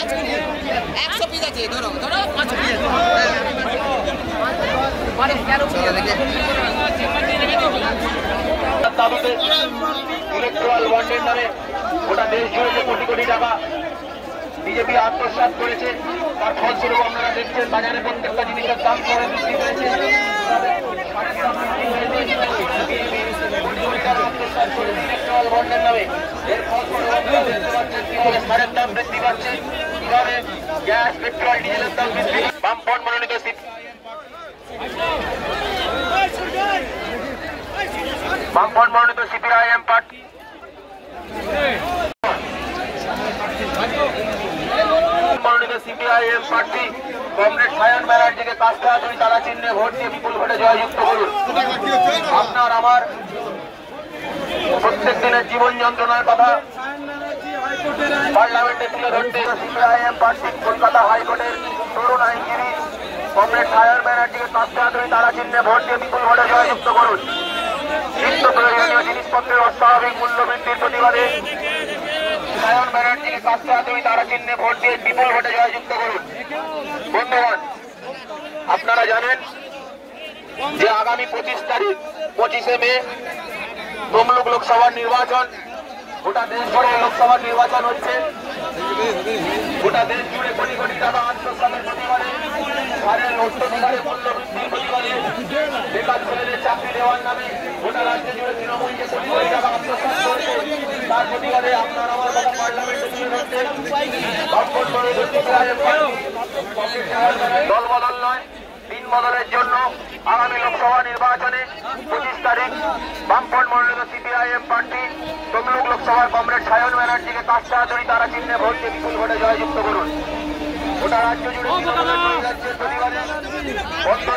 100 piece আছে, ধরো 5 piece দাবিতে ইলেকট্রাল বন্ডের নামে গোটা দেশ জুড়ে যে কোটি কোটি টাকা বিজেপি আত্মসাৎ করেছে, তার ফলস্বরূপ আপনারা দেখছেন বাজারে প্রত্যেকটা জিনিসের দাম করে বৃদ্ধি পেয়েছে। ইলেকট্রাল বন্ডের নামে এর ফলস্বরূপ দেখতে পাচ্ছেন কিভাবে সারের দাম বৃদ্ধি পাচ্ছে, কিভাবে গ্যাস, পেট্রোল, ডিজেলের দাম বৃদ্ধি। বামফ্রন্ট মনোনীত সিপিআইএম পার্টি মনোনীত সিপিআইএম প্রার্থী কমরেড সায়ন ব্যানার্জিকে কাস্টা দুই তারা চিহ্নে ভোট দিয়ে বিপুল ভোটে জয়যুক্ত করুন। আপনার আমার প্রত্যেক দিনের জীবন যন্ত্রণার কথা পার্লামেন্টে তুলে ধরতে সিপিআইএম প্রার্থী কলকাতা হাইকোর্টের তরুণ আইনজীবী কমরেড সায়ন ব্যানার্জিকে কাস্টা দুই তারা চিহ্নে ভোট দিয়ে বিপুল ভোটে জয়যুক্ত করুন। নিত্য প্রয়োজনীয় জিনিসপত্রের অস্বাভাবিক মূল্য বৃদ্ধির প্রতিবাদে সায়ন ব্যানার্জিকে কাস্টা দুই তারা চিহ্নে ভোট দিয়ে বিপুল ভোটে জয়যুক্ত করুন। বন্ধুগণ, আপনারা জানেন যে আগামী 25 তারিখ 25শে মে তমলুক লোকসভার নির্বাচন। গোটা দেশ জুড়ে লোকসভার নির্বাচন হচ্ছে। গোটা দেশ জুড়ে কোটি কোটি টাকা আত্মসাতের প্রতিবাদে, সারের অত্যাধিকারে মূল্য বৃদ্ধির প্রতিবাদে, বেকার ছেলেদের চাকরি দেওয়ার নামে গোটা রাজ্য জুড়ে তৃণমূলকে কোটি কোটি টাকা আত্মসাৎ করেছে। তার প্রতিবাদে আপনার আমার কথা পার্লামেন্টে তুলে ধরতে দল বদল নয়, দিন বদলের জন্য আগামী লোকসভা নির্বাচনে 25 তারিখ বামফ্রন্ট মনোনীত সিপিআইএম প্রার্থী তমলুক লোকসভার কমরেড সায়ন ব্যানার্জিকে কাস্টা দুই তারা চিহ্নে ভোট দিয়ে বিপুল ভোটে জয়যুক্ত করুন। গোটা রাজ্য জুড়ে রাজ্যের প্রতিবাদে বন্ধ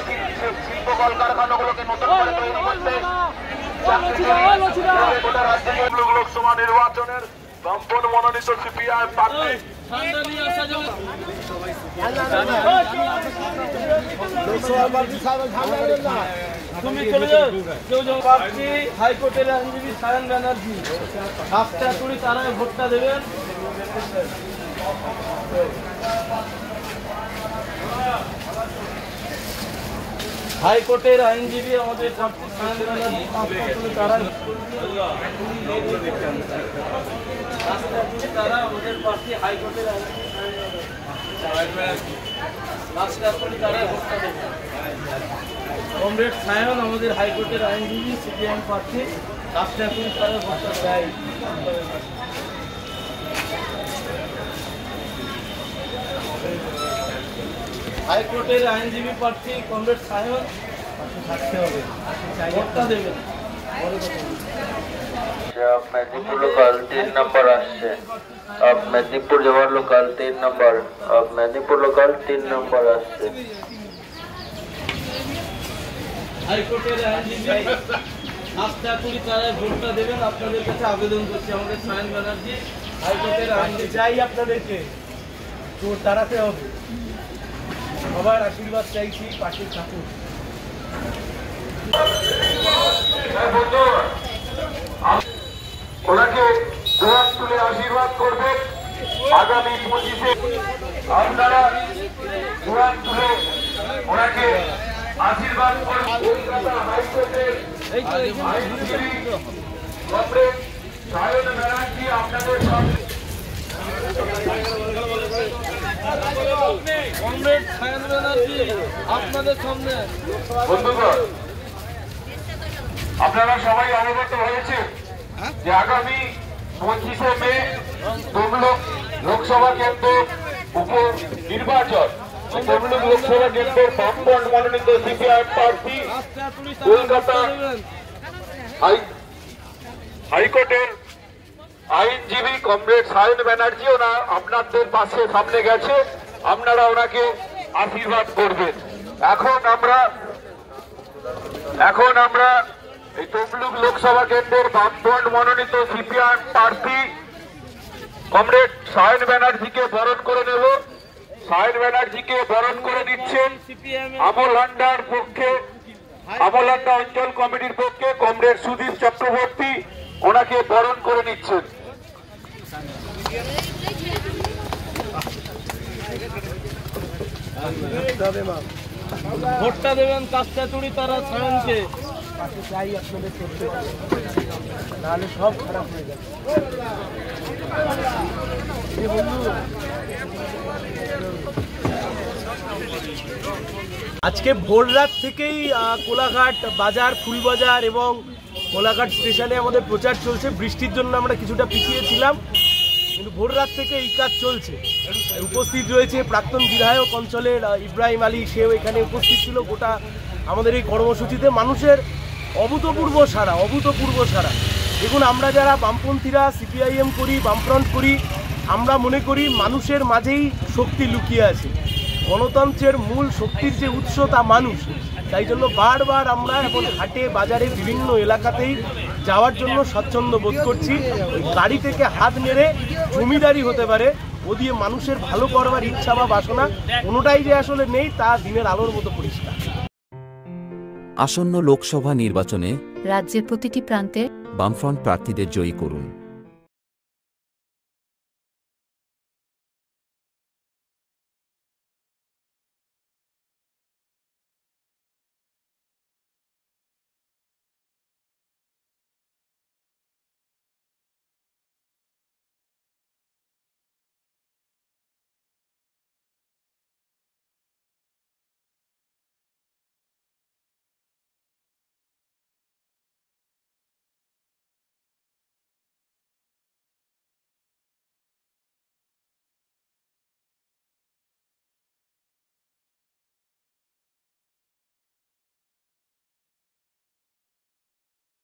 শিল্প কলকারখানাগুলোকে নতুন করে তৈরি করতে গোটা রাজ্য তমলুক লোকসভা নির্বাচনের বামফ্রন্ট মনোনীত সিপিআইএম প্রার্থী হাইকোর্টের আইনজীবী সায়ন ব্যানার্জি কাস্টা তুলি তারাই ভোটটা দেবেন। হাইকোর্টের আইনজীবী আমাদের প্রার্থী সায়ন ব্যানার্জি কাস্টা তুলি তারাই তারা আমাদের প্রার্থী হাইকোর্টের আইনজীবী কাস্টা তুলি তারাই ভোটটা দেবেন। কমরেড সায়ন আমাদের হাইকোর্টের আইনজীবী সিপিএম প্রার্থী কাস্টা তুলি তারাই ভোটটা দেয়। হাইকোর্টের আইনজীবী প্রার্থী কমরেড সায়ন থাকতে হবে, ভোটটা দেবেন। आप मेदिनीपुर लोकल 3 नंबर আসছে। आप मेदिनीपुर जवाहर लोकल 3 नंबर। आप मेदिनीपुर लोकल 3 नंबर আসছে। হাইকোর্টের আইনজীবী কাস্টা তুলি তারাই ভোটটা দেবেন। আপনাদের কাছে আবেদন করছি আমাদের সায়ন ব্যানার্জি হাইকোর্টের আইনজীবী চাই, আপনাদেরকে চোর তাড়াতে হবে। সবার আশীর্বাদ চাইছি, পাশে থাকুন। ওনাকে দুহাত তুলে আশীর্বাদ করবেন। আগামী 25শে আপনারা দুহাত তুলে ওনাকে আশীর্বাদ করবেন। কলকাতা হাইকোর্টের আইনজীবী কমরেড সায়ন ব্যানার্জি আপনাদের সামনে। কমরেড সায়ন ব্যানার্জি আপনাদের সামনে। বন্ধুগণ, আপনারা সবাই অবগত হয়েছে যে আগামী 25শে মে তমলুক লোকসভা কেন্দ্র উপর নির্বাচন। তমলুক লোকসভা কেন্দ্রের বামফ্রন্ট মনোনীত সিপিআইএম প্রার্থী কলকাতা হাইকোর্টের আইনজীবী কমরেড সায়ন ব্যানার্জি ওনা আপনাদের পাশে সামনে গেছে, আপনারা ওনাকে আশীর্বাদ করবেন। এখন আমরা এই তমলুক লোকসভা কেন্দ্রের বামফ্রন্ট মনোনীত সিপিআইএম প্রার্থী কমরেড সায়ন ব্যানার্জিকে বরণ করে নেব। সায়ন ব্যানার্জিকে বরণ করে দিচ্ছেন আমলান্ডা অঞ্চল কমিটির পক্ষে কমরেড সুদীপ চক্রবর্তী, ওনাকে বরণ করে নিচ্ছেন। ভোটটা দেবেন কাস্তাতুড়ি তারা ছায়ানকে। চাই আপনাদের করতে, নাহলে সব খারাপ হয়ে যাবে। আজকে ভোর রাত থেকেই কোলাঘাট বাজার, ফুলবাজার এবং কোলাঘাট স্টেশনে আমাদের প্রচার চলছে। বৃষ্টির জন্য আমরা কিছুটা পিছিয়ে ছিলাম, কিন্তু ভোর রাত থেকে এই কাজ চলছে। উপস্থিত রয়েছে প্রাক্তন বিধায়ক অঞ্চলের ইব্রাহিম আলী, সেও এখানে উপস্থিত ছিল। গোটা আমাদের এই কর্মসূচিতে মানুষের অভূতপূর্ব সাড়া। দেখুন, আমরা যারা বামপন্থীরা সিপিআইএম করি, বামফ্রন্ট করি, আমরা মনে করি মানুষের মাঝেই শক্তি লুকিয়ে আছে। গণতন্ত্রের মূল শক্তির যে উৎস তা মানুষ। তাই জন্য বারবার আমরা এখন হাটে বাজারে বিভিন্ন এলাকাতেই যাওয়ার জন্য স্বচ্ছন্দ বোধ করছি। গাড়ি থেকে হাত নেড়ে জমিদারি হতে পারে, ও দিয়ে মানুষের ভালো করবার ইচ্ছা বা বাসনা কোনোটাই যে আসলে নেই, তা দিনের আলোর মতো পরিষ্কার। আসন্ন লোকসভা নির্বাচনে রাজ্যের প্রতিটি প্রান্তে বামফ্রন্ট প্রার্থীদের জয়ী করুন।